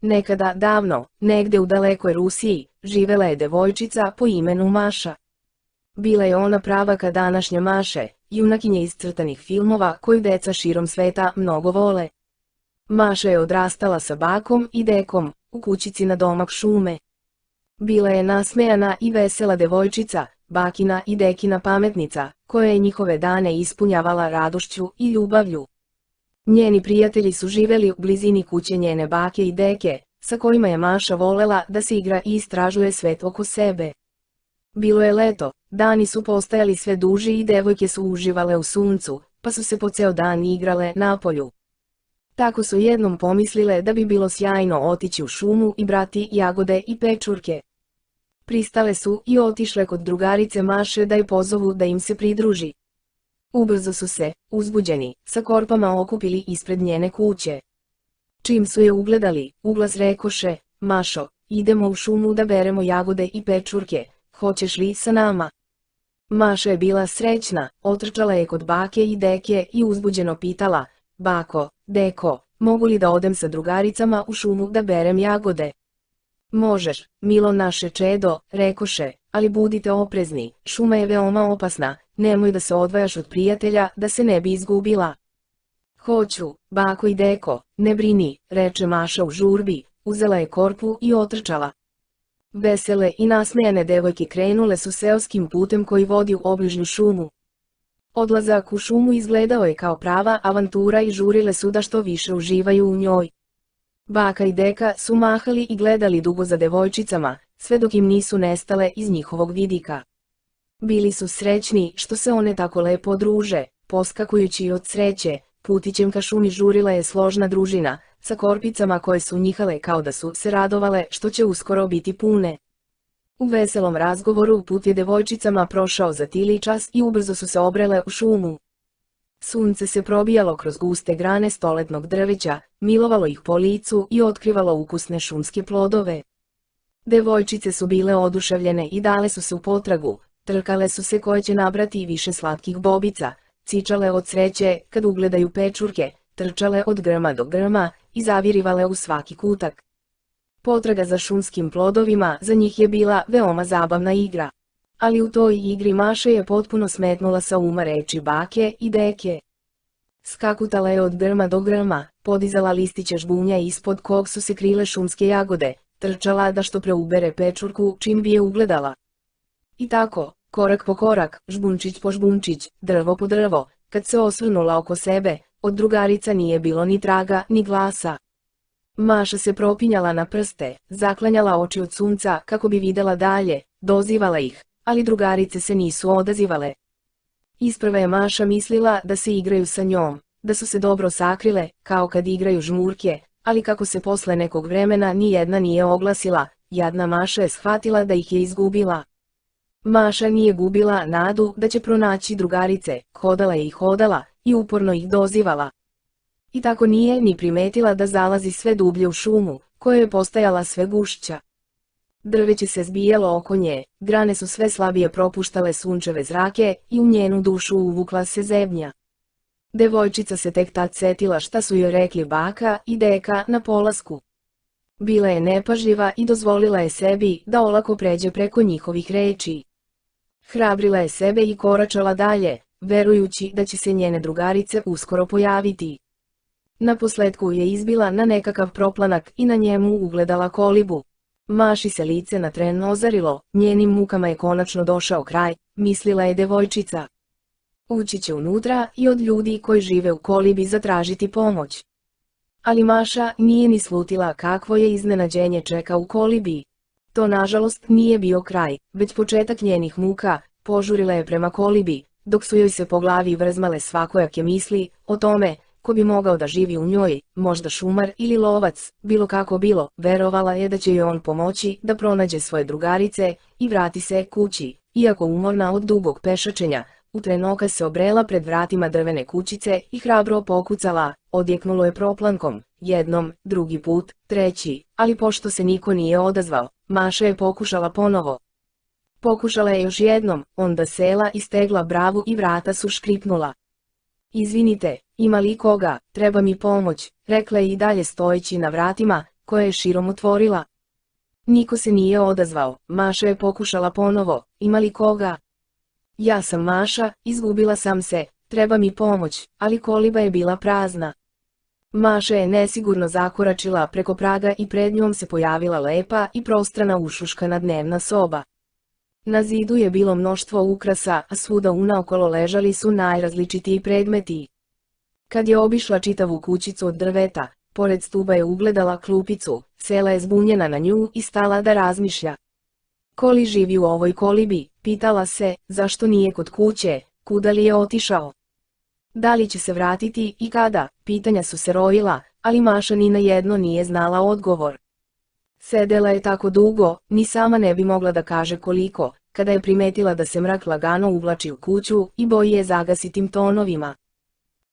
Nekada davno, negde u dalekoj Rusiji, živela je devojčica po imenu Maša. Bila je ona pravaka današnje Maše, junakinje iz crtanih filmova koju deca širom sveta mnogo vole. Maša je odrastala sa bakom i dekom, u kućici na domak šume. Bila je nasmejana i vesela devojčica, bakina i dekina pametnica, koja je njihove dane ispunjavala radošću i ljubavlju. Njeni prijatelji su živeli u blizini kuće njene bake i deke, sa kojima je Maša volela da se igra i istražuje svet oko sebe. Bilo je leto, dani su postajali sve duži i devojke su uživale u suncu, pa su se po ceo dan igrale napolju. Tako su jednom pomislile da bi bilo sjajno otići u šumu i brati jagode i pečurke. Pristale su i otišle kod drugarice Maše da je pozovu da im se pridruži. Ubrzo su se, uzbuđeni, sa korpama okupili ispred njene kuće. Čim su je ugledali, uglas rekoše: "Mašo, idemo u šumu da beremo jagode i pečurke, hoćeš li sa nama?" Maša je bila srećna, otrčala je kod bake i deke i uzbuđeno pitala: "Bako, deko, mogu li da odem sa drugaricama u šumu da berem jagode?" "Možeš, milo naše čedo," rekoše, "ali budite oprezni, šuma je veoma opasna, nemoj da se odvajaš od prijatelja da se ne bi izgubila." "Hoću, bako i deko, ne brini," reče Maša u žurbi, uzela je korpu i otrčala. Vesele i nasmejane devojke krenule su seoskim putem koji vodi u obližnju šumu. Odlazak u šumu izgledao je kao prava avantura i žurile su da što više uživaju u njoj. Baka i deka su mahali i gledali dugo za devojčicama, sve dok im nisu nestale iz njihovog vidika. Bili su srećni što se one tako lepo druže, poskakujući od sreće, putićem ka šumi žurila je složna družina, sa korpicama koje su njihale kao da su se radovale što će uskoro biti pune. U veselom razgovoru put je devojčicama prošao za tili čas i ubrzo su se obrele u šumu. Sunce se probijalo kroz guste grane stoletnog drveća, milovalo ih po licu i otkrivalo ukusne šumske plodove. Devojčice su bile oduševljene i dale su se u potragu, trkale su se koje će nabrati više slatkih bobica, cičale od sreće kad ugledaju pečurke, trčale od grma do grma i zavirivale u svaki kutak. Potraga za šumskim plodovima za njih je bila veoma zabavna igra. Ali u toj igri Maša je potpuno smetnula sa uma reči bake i deke. Skakutala je od grma do grma, podizala listiće žbunja ispod kog su se krile šumske jagode, trčala da što preubere pečurku čim bi je ugledala. I tako, korak po korak, žbunčić po žbunčić, drvo po drvo, kad se osvrnula oko sebe, od drugarica nije bilo ni traga ni glasa. Maša se propinjala na prste, zaklanjala oči od sunca kako bi videla dalje, dozivala ih, ali drugarice se nisu odazivale. Isprva je Maša mislila da se igraju sa njom, da su se dobro sakrile, kao kad igraju žmurke, ali kako se posle nekog vremena ni jedna nije oglasila, jadna Maša je shvatila da ih je izgubila. Maša nije gubila nadu da će pronaći drugarice, hodala je i hodala, i uporno ih dozivala. I tako nije ni primetila da zalazi sve dublje u šumu, koja je postajala sve gušća. Drveće se zbijalo oko nje, grane su sve slabije propuštale sunčeve zrake i u njenu dušu uvukla se zebnja. Devojčica se tek tad setila šta su joj rekli baka i deka na polasku. Bila je nepažljiva i dozvolila je sebi da olako pređe preko njihovih reči. Hrabrila je sebe i koračala dalje, verujući da će se njene drugarice uskoro pojaviti. Naposletku je izbila na nekakav proplanak i na njemu ugledala kolibu. Maši se lice na tren ozarilo, njenim mukama je konačno došao kraj, mislila je devojčica. Ući će unutra i od ljudi koji žive u kolibi zatražiti pomoć. Ali Maša nije ni slutila kakvo je iznenađenje čeka u kolibi. To nažalost nije bio kraj, već početak njenih muka. Požurila je prema kolibi, dok su joj se po glavi vrzmale svakojake misli o tome ko bi mogao da živi u njoj, možda šumar ili lovac, bilo kako bilo, verovala je da će joj on pomoći da pronađe svoje drugarice i vrati se kući, iako umorna od dugog pešačenja, u tren oka se obrela pred vratima drvene kućice i hrabro pokucala, odjeknulo je proplankom, jednom, drugi put, treći, ali pošto se niko nije odazvao, Maša je pokušala ponovo. Pokušala je još jednom, onda sela i stegla bravu i vrata su škripnula. "Izvinite, ima li koga, treba mi pomoć," rekla je i dalje stojeći na vratima, koja je širom otvorila. Niko se nije odazvao. Maša je pokušala ponovo, ima li koga? Ja sam Maša, izgubila sam se, treba mi pomoć, ali koliba je bila prazna. Maša je nesigurno zakoračila preko praga i pred njom se pojavila lepa i prostrana ušuškana dnevna soba. Na zidu je bilo mnoštvo ukrasa, a svuda unaokolo ležali su najrazličitiji predmeti. Kad je obišla čitavu kućicu od drveta, pored stuba je ugledala klupicu, sela je zbunjena na nju i stala da razmišlja. Koli živi u ovoj kolibi, pitala se, zašto nije kod kuće, kuda li je otišao? Da li će se vratiti i kada? Pitanja su se rojila, ali Maša ni na jedno nije znala odgovor. Sedela je tako dugo, ni sama ne bi mogla da kaže koliko, kada je primetila da se mrak lagano uvlači u kuću i boji je zagasitim tonovima.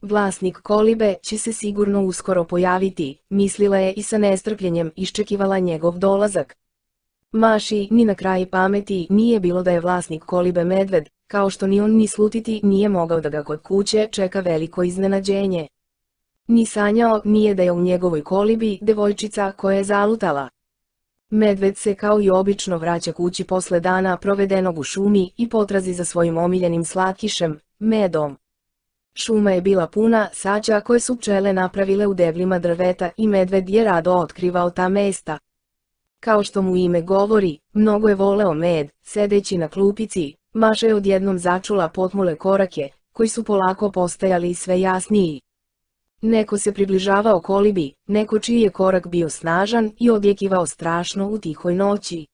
Vlasnik kolibe će se sigurno uskoro pojaviti, mislila je i sa nestrpljenjem iščekivala njegov dolazak. Maši ni na kraj pameti nije bilo da je vlasnik kolibe medved, kao što ni on ni slutiti nije mogao da ga kod kuće čeka veliko iznenađenje. Ni sanjao nije da je u njegovoj kolibi devojčica koja je zalutala. Medved se kao i obično vraća kući posle dana provedenog u šumi i potrazi za svojim omiljenim slatkišem, medom. Šuma je bila puna saća koje su pčele napravile u deblima drveta i medved je rado otkrivao ta mesta. Kao što mu ime govori, mnogo je voleo med, sedeći na klupici, Maša je odjednom začula potmule korake, koji su polako postajali sve jasniji. Neko se približavao kolibi, neko čiji je korak bio snažan i odjekivao strašno u tihoj noći.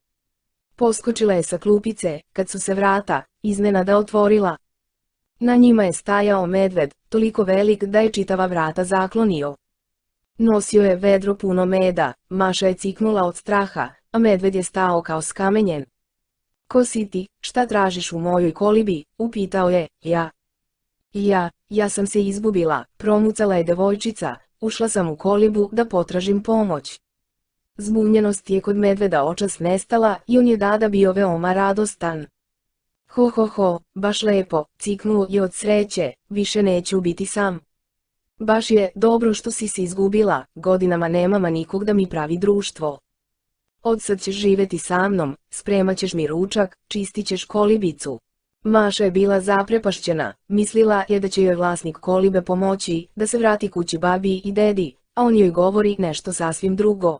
Poskočila je sa klupice, kad su se vrata iznenada otvorila. Na njima je stajao medved, toliko velik da je čitava vrata zaklonio. Nosio je vedro puno meda, Maša je ciknula od straha, a medved je stao kao skamenjen. Ko si ti, šta tražiš u mojoj kolibi, upitao je, ja sam se izgubila, promucala je devojčica, ušla sam u kolibu da potražim pomoć. Zbunjenost je kod medveda očas nestala i on je dada bio veoma radostan. Ho, baš lepo, ciknuo je od sreće, više neću biti sam. Baš je dobro što si se izgubila, godinama nemama nikog da mi pravi društvo. Odsad ćeš živeti sa mnom, spremat ćeš mi ručak, čistit ćeš kolibicu. Maša je bila zaprepašćena, mislila je da će joj vlasnik kolibe pomoći da se vrati kući babi i dedi, a on joj govori nešto sasvim drugo.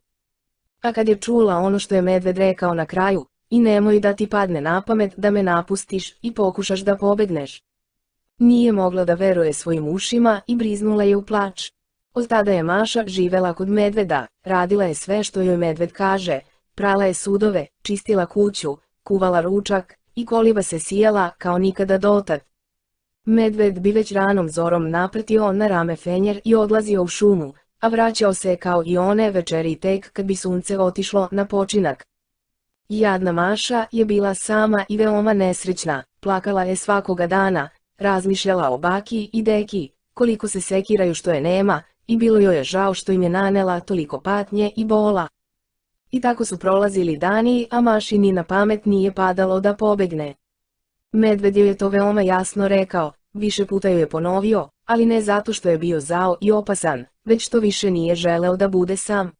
A kad je čula ono što je medved rekao na kraju, i nemoj da ti padne na pamet da me napustiš i pokušaš da pobegneš. Nije mogla da veruje svojim ušima i briznula je u plač. Od tada je Maša živela kod medveda, radila je sve što joj medved kaže, prala je sudove, čistila kuću, kuvala ručak i koliba se sijala kao nikada dotad. Medved bi već ranom zorom napretio na rame fenjer i odlazio u šumu, a vraćao se kao i one večeri tek kad bi sunce otišlo na počinak. Jadna Maša je bila sama i veoma nesrećna, plakala je svakoga dana, razmišljala o baki i deki, koliko se sekiraju što je nema, i bilo joj je žao što im je nanela toliko patnje i bola. I tako su prolazili dani, a Maši ni na pamet nije padalo da pobegne. Medved joj je to veoma jasno rekao, više puta joj je ponovio, ali ne zato što je bio zao i opasan, već što više nije želeo da bude sam.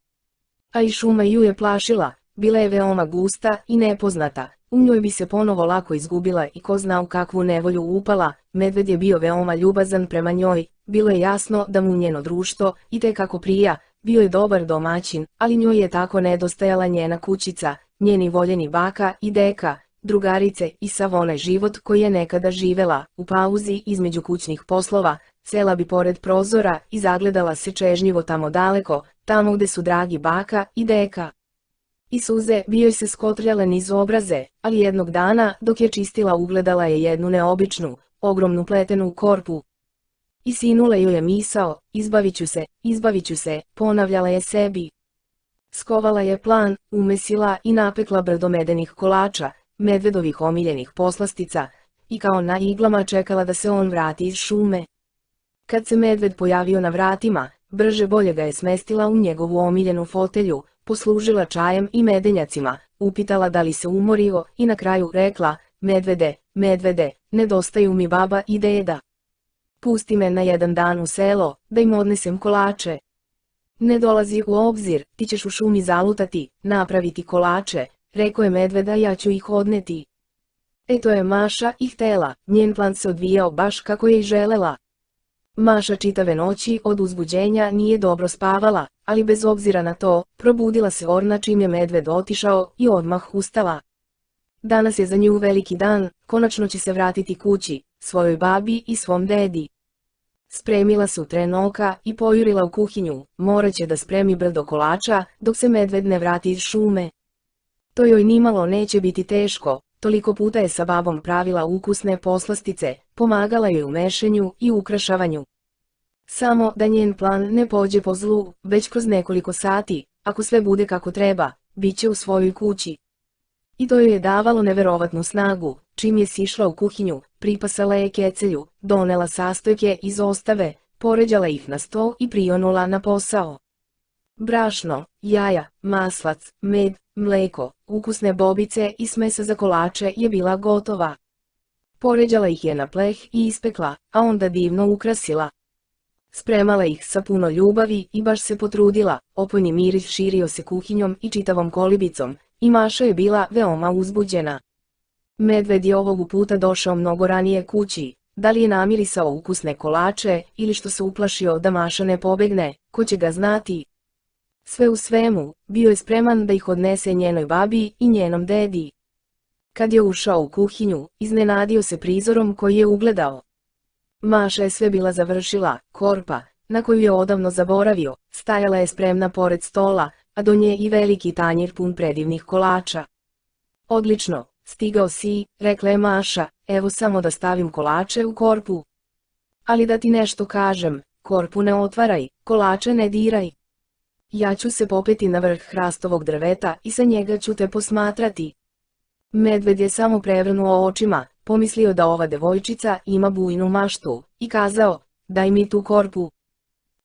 A i šuma ju je plašila, bila je veoma gusta i nepoznata, u njoj bi se ponovo lako izgubila i ko zna u kakvu nevolju upala. Medved je bio veoma ljubazan prema njoj, bilo je jasno da mu njeno društvo itekako prija, bio je dobar domaćin, ali njoj je tako nedostajala njena kućica, njeni voljeni baka i deka, drugarice i sav onaj život koji je nekada živela. U pauzi između kućnih poslova, sela bi pored prozora i zagledala se čežnjivo tamo daleko, tamo gde su dragi baka i deka. I suze bi joj se skotrljale niz obraze, ali jednog dana dok je čistila ugledala je jednu neobičnu, ogromnu pletenu korpu. I sinula joj je misao, izbavit ću se, ponavljala je sebi. Skovala je plan, umesila i napekla brdo medenih kolača, medvedovih omiljenih poslastica, i kao na iglama čekala da se on vrati iz šume. Kad se medved pojavio na vratima, brže bolje ga je smestila u njegovu omiljenu fotelju, poslužila čajem i medenjacima, upitala da li se umorio i na kraju rekla, medvede, nedostaju mi baba i deda. Pusti me na jedan dan u selo, da im odnesem kolače. Ne dolazi u obzir, ti ćeš u šumi zalutati, napraviti kolače, rekao je medved, a ja ću ih odneti. To je Maša i htela, njen plan se odvijao baš kako je i želela. Maša čitave noći od uzbuđenja nije dobro spavala, ali bez obzira na to, probudila se orna čim je medved otišao i odmah ustala. Danas je za nju veliki dan, konačno će se vratiti kući, svojoj babi i svom dedi. Spremila se u tren oka i pojurila u kuhinju, morat će da spremi brdo kolača dok se medved ne vrati iz šume. To joj nimalo neće biti teško, toliko puta je sa babom pravila ukusne poslastice, pomagala joj u mešenju i ukrašavanju. Samo da njen plan ne pođe po zlu, već kroz nekoliko sati, ako sve bude kako treba, bit će u svojoj kući. I to joj je davalo neverovatnu snagu, čim je sišla u kuhinju, pripasala je kecelju, donela sastojke iz ostave, poređala ih na sto i prionula na posao. Brašno, jaja, maslac, med, mleko, ukusne bobice i smesa za kolače je bila gotova. Poređala ih je na pleh i ispekla, a onda divno ukrasila. Spremala ih sa puno ljubavi i baš se potrudila, opojni miris širio se kuhinjom i čitavom kolibicom, i Maša je bila veoma uzbuđena. Medved je ovog puta došao mnogo ranije kući, da li je namirisao ukusne kolače ili što se uplašio da Maša ne pobegne, ko će ga znati. Sve u svemu, bio je spreman da ih odnese njenoj babi i njenom dedi. Kad je ušao u kuhinju, iznenadio se prizorom koji je ugledao. Maša je sve bila završila, korpa, na koju je odavno zaboravio, stajala je spremna pored stola, a do nje i veliki tanjir pun predivnih kolača. Odlično, stigao si, rekla je Maša, evo samo da stavim kolače u korpu. Ali da ti nešto kažem, korpu ne otvaraj, kolače ne diraj. Ja ću se popeti na vrh hrastovog drveta i sa njega ću te posmatrati. Medved je samo prevrnuo očima, pomislio da ova devojčica ima bujnu maštu, i kazao, daj mi tu korpu.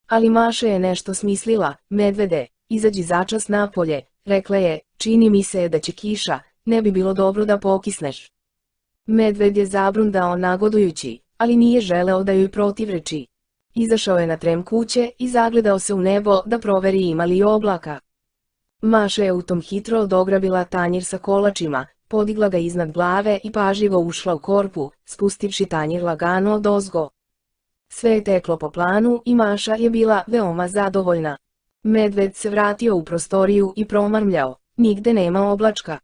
Ali Maša je nešto smislila, medvede, izađi začas napolje, rekla je, čini mi se da će kiša, ne bi bilo dobro da pokisneš. Medved je zabrundao nagodujući, ali nije želeo da joj protivreči. Izašao je na trem kuće i zagledao se u nebo da proveri ima li oblaka. Maša je u tom hitro dograbila tanjir sa kolačima, podigla ga iznad glave i pažljivo ušla u korpu, spustivši tanjir lagano odozgo. Sve je teklo po planu i Maša je bila veoma zadovoljna. Medved se vratio u prostoriju i promarmljao, nigde nema oblačka.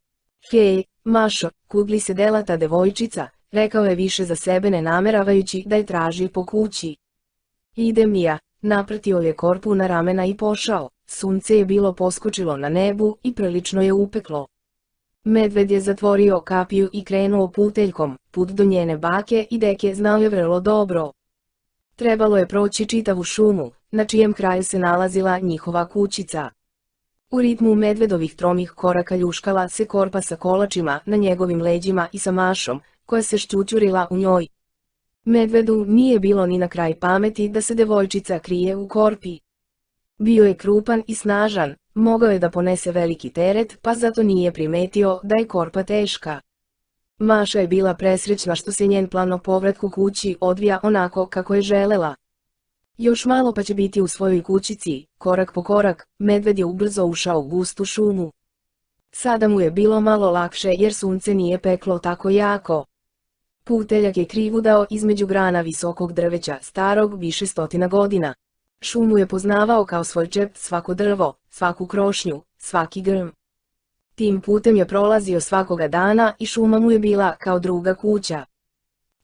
Hej, Mašo, kud li se dela ta devojčica, rekao je više za sebe ne nameravajući da je traži po kući. Idem ja, napratio je korpu na ramena i pošao, sunce je bilo poskočilo na nebu i prilično je upeklo. Medved je zatvorio kapiju i krenuo puteljkom, put do njene bake i deke znao je vrlo dobro. Trebalo je proći čitavu šumu, na čijem kraju se nalazila njihova kućica. U ritmu medvedovih tromih koraka ljuškala se korpa sa kolačima na njegovim leđima i sa Mašom, koja se šćućurila u njoj. Medvedu nije bilo ni na kraj pameti da se devojčica krije u korpi. Bio je krupan i snažan, mogao je da ponese veliki teret, pa zato nije primetio da je korpa teška. Maša je bila presrećna što se njen plan o povratku kući odvija onako kako je želela. Još malo pa će biti u svojoj kućici, korak po korak, medved je ubrzo ušao u gustu šumu. Sada mu je bilo malo lakše jer sunce nije peklo tako jako. Puteljak je krivudao između grana visokog drveća starog više stotina godina. Šumu je poznavao kao svoj džep, svako drvo, svaku krošnju, svaki grm. Tim putem je prolazio svakoga dana i šuma mu je bila kao druga kuća.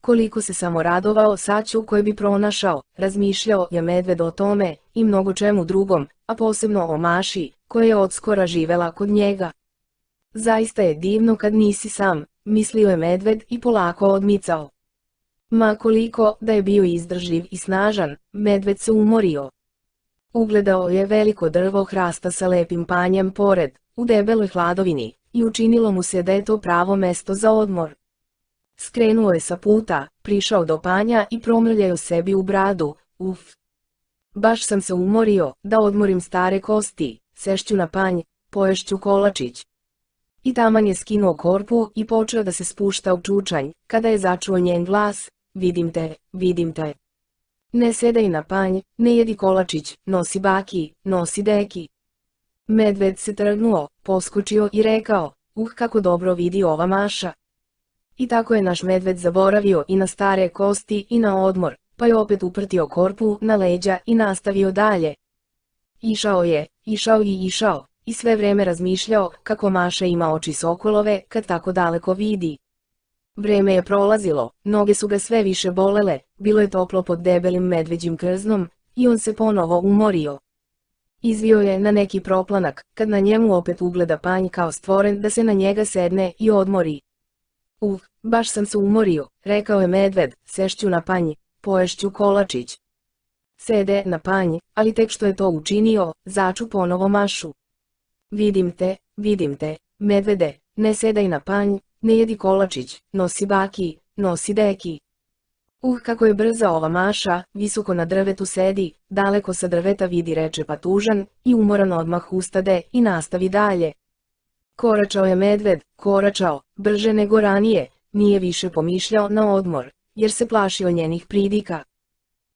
Koliko se samo radovao saću koje bi pronašao, razmišljao je medved o tome i mnogo čemu drugom, a posebno o Maši, koja je odskora živela kod njega. Zaista je divno kad nisi sam, mislio je medved i polako odmicao. Ma koliko da je bio izdržljiv i snažan, medved se umorio. Ugledao je veliko drvo hrasta sa lepim panjem pored, u debeloj hladovini, i učinilo mu se da je to pravo mesto za odmor. Skrenuo je sa puta, prišao do panja i promrljao sebi u bradu, uf. Baš sam se umorio, da odmorim stare kosti, sešću na panj, poješću kolačić. I taman je skinuo korpu i počeo da se spušta u čučanj, kada je začuo njen glas, vidim te, vidim te. Ne sedaj na panj, ne jedi kolačić, nosi baki, nosi deki. Medved se trgnuo, poskočio i rekao, kako dobro vidi ova Maša. I tako je naš medved zaboravio i na stare kosti i na odmor, pa je opet uprtio korpu na leđa i nastavio dalje. Išao je, išao i išao, i sve vreme razmišljao kako Maša ima oči sokolove kad tako daleko vidi. Vreme je prolazilo, noge su ga sve više bolele, bilo je toplo pod debelim medveđim krznom, i on se ponovo umorio. Izvio je na neki proplanak, kad na njemu opet ugleda panj kao stvoren da se na njega sedne i odmori. Baš sam se umorio, rekao je medved, sešću na panj, poješću kolačić. Sede na panj, ali tek što je to učinio, začu ponovo Mašu. Vidim te, medvede, ne sedaj na panj, ne jedi kolačić, nosi baki, nosi deki. Kako je brza ova Maša, visoko na drvetu sedi, daleko sa drveta vidi, reče pa tužan, i umoran odmah ustade i nastavi dalje. Koračao je medved, koračao, brže nego ranije, nije više pomišljao na odmor, jer se plašio njenih pridika.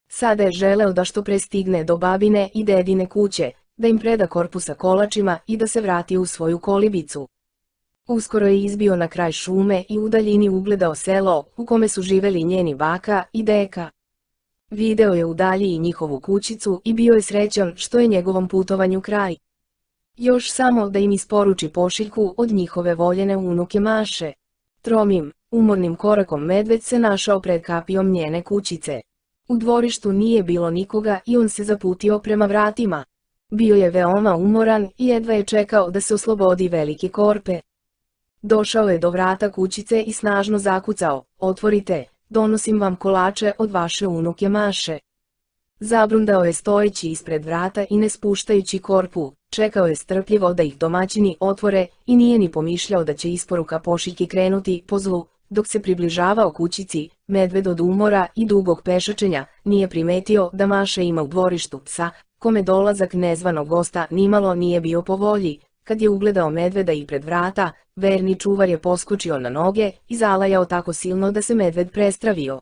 Sada je želeo da što pre stigne do babine i dedine kuće, da im preda korpu sa kolačima i da se vrati u svoju kolibicu. Uskoro je izbio na kraj šume i u daljini ugledao selo u kome su živeli njeni baka i deka. Video je u dalji i njihovu kućicu i bio je srećan što je njegovom putovanju kraj. Još samo da im isporuči pošiljku od njihove voljene unuke Maše. Tromim, umornim korakom medved se našao pred kapijom njene kućice. U dvorištu nije bilo nikoga i on se zaputio prema vratima. Bio je veoma umoran i jedva je čekao da se oslobodi velike korpe. Došao je do vrata kućice i snažno zakucao, otvorite, donosim vam kolače od vaše unuke Maše. Zabrundao je stojeći ispred vrata i ne spuštajući korpu, čekao je strpljivo da ih domaćini otvore i nije ni pomišljao da će isporuka pošiljki krenuti po zlu. Dok se približavao kućici, medved od umora i dugog pešačenja nije primetio da Maša ima u dvorištu psa, kome dolazak nezvanog gosta nimalo nije bio po volji. Kad je ugledao medveda i pred vrata, verni čuvar je poskočio na noge i zalajao tako silno da se medved prestravio.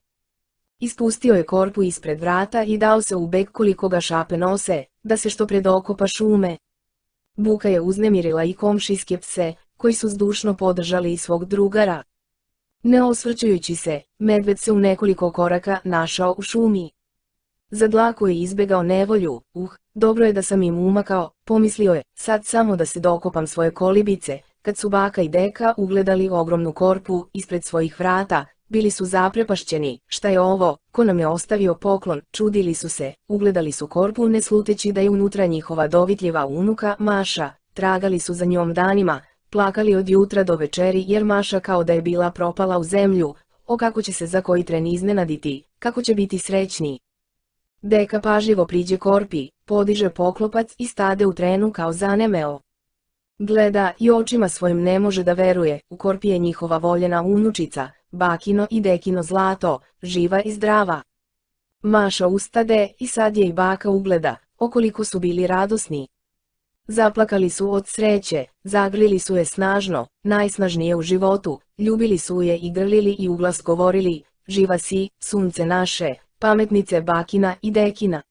Ispustio je korpu ispred vrata i dao se u beg koliko ga šape nose, da se što pre dokopa šume. Buka je uznemirila i komšijske pse, koji su zdušno podržali i svog drugara. Ne osvrćujući se, medved se u nekoliko koraka našao u šumi. Za dlaku je izbegao nevolju, dobro je da sam im umakao, pomislio je, sad samo da se dokopam svoje kolibice. Kad su baka i deka ugledali ogromnu korpu ispred svojih vrata, bili su zaprepašćeni, šta je ovo, ko nam je ostavio poklon, čudili su se, ugledali su korpu ne sluteći da je unutra njihova dovitljiva unuka Maša, tragali su za njom danima, plakali od jutra do večeri jer Maša kao da je bila propala u zemlju, kako će se za koji tren iznenaditi, kako će biti srećni. Deka pažljivo priđe korpi, podiže poklopac i stade u trenu kao zanemeo. Gleda i očima svojim ne može da veruje, u korpi je njihova voljena unučica, bakino i dekino zlato, živa i zdrava. Maša ustade i sad je i baka ugleda, koliko su bili radosni. Zaplakali su od sreće, zagrlili su je snažno, najsnažnije u životu, ljubili su je i grlili i uglas govorili, živa si, sunce naše, pametnice bakina i dekina.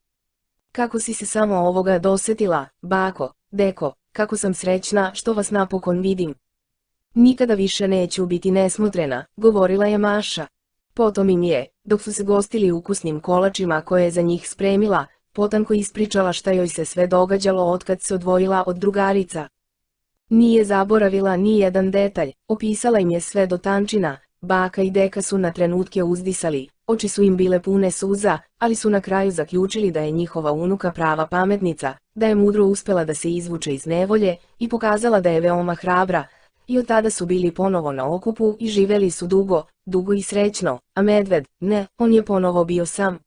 Kako si se samo ovoga dosetila, bako, deko, kako sam srećna što vas napokon vidim. Nikada više neću biti nesmotrena, govorila je Maša. Potom im je, dok su se gostili ukusnim kolačima koje je za njih spremila, potanko ispričala šta joj se sve događalo otkad se odvojila od drugarica. Nije zaboravila ni jedan detalj, opisala im je sve do tančina, baka i deka su na trenutke uzdisali, oči su im bile pune suza, ali su na kraju zaključili da je njihova unuka prava pametnica, da je mudro uspela da se izvuče iz nevolje i pokazala da je veoma hrabra. I od tada su bili ponovo na okupu i živeli su dugo, dugo i srećno, a medved, ne, on je ponovo bio sam.